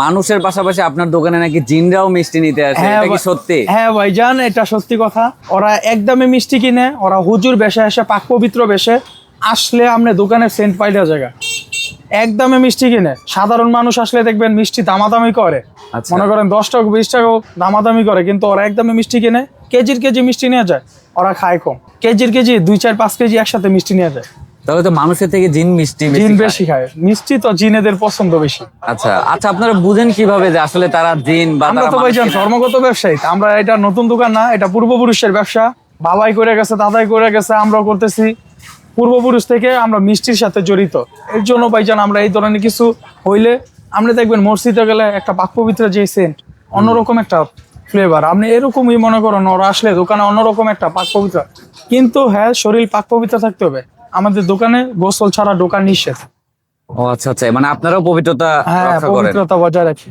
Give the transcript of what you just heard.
মানুষের পাশাপাশি আপনার দোকানে নাকি জিনরাও মিষ্টি নিতে আসে, এটা কি সত্যি? হ্যাঁ ভাইজান, এটা সত্যি কথা। ওরা একদমই মিষ্টি কিনে, ওরা হুজুর বেশে এসে পাক পবিত্র বেশে আসলে আপনি দোকানের সেন্ট পাইলে জায়গা একদমই মিষ্টি কিনে। সাধারণ মানুষ আসলে দেখবেন মিষ্টি দামাদামি করে, মনে করেন 10 টাকা 20 টাকা দামাদামি করে, কিন্তু ওরা একদমই মিষ্টি কিনে। কেজির কেজি মিষ্টি নিয়ে যায়, ওরা খায় কম। কেজির কেজি 2-4-5 কেজি একসাথে মিষ্টি নিয়ে যায়। তাহলে তো মানুষের থেকে জিন মিষ্টি জিন বেশি খায়, মিষ্টি তো জিনেদের পছন্দ বেশি। আচ্ছা আচ্ছা, আপনারা বুঝেন কিভাবে যে আসলে তারা জিন বা আমরা তো ভাইজান ধর্মগত ব্যবসায়ী, আমরা এটা নতুন দোকান না, এটা পূর্বপুরুষের ব্যবসা। বাবাই করে গেছে, দাদাই করে গেছে, আমরাও করতেছি। পূর্বপুরুষ থেকে আমরা মিষ্টির সাথে জড়িত। এর জন্য ভাইজান আমরা এই ধরনের কিছু হইলে, আপনি দেখবেন মসজিদে গেলে একটা পাক পবিত্র যে সেন্ট, অন্যরকম একটা ফ্লেভার। আপনি এরকমই মনে করেন ওরা আসলে দোকানে অন্যরকম একটা পাক পবিত্র, কিন্তু হ্যাঁ শরীর পাক পবিত্র থাকতে হবে। আমাদের দোকানে গোসল ছাড়া দোকান নিষেধ। ও আচ্ছা আচ্ছা, মানে আপনারাও পবিত্রতা হ্যাঁ, রক্ষা করেন। পবিত্রতা বজায় রাখি।